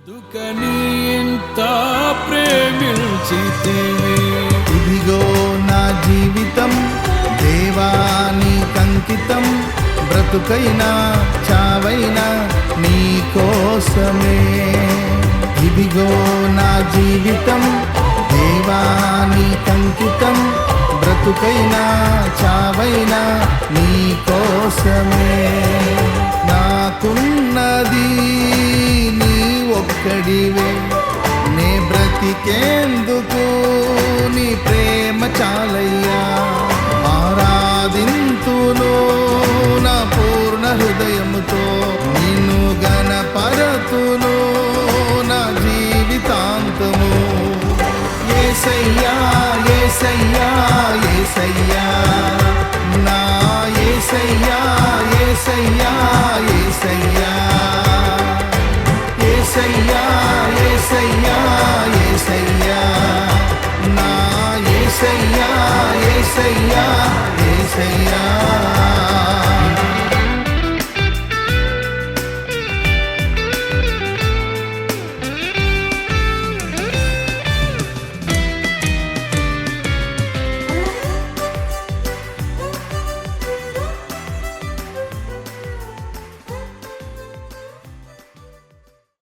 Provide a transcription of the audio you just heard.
ఎందుకని ఇంత ప్రేమించితివి? ఇదిగో నా జీవితం దేవానికంకితం, బ్రతుకైనా చావైనా నీ కోసమే. ఇదిగో నా జీవితం దేవానికంకితం, బ్రతుకైనా చావైనా నీ కోసమే. నాకున్నది నీ ఒక్కడివే, నే బ్రతికేందుకు నీ ప్రేమ చాలయ్యా. ఆరాధింతును నా పూర్ణ హృదయముతో, నిన్ను గణపరతును నా జీవితాంతము. యేసయ్యా యేసయ్యా యేసయ్యా, నా యేసయ్యా యేసయ్యా యేసయ్యా, యేసయ్యా యేసయ్యా యేసయ్యా, నా యేసయ్యా యేసయ్యా యేసయ్యా.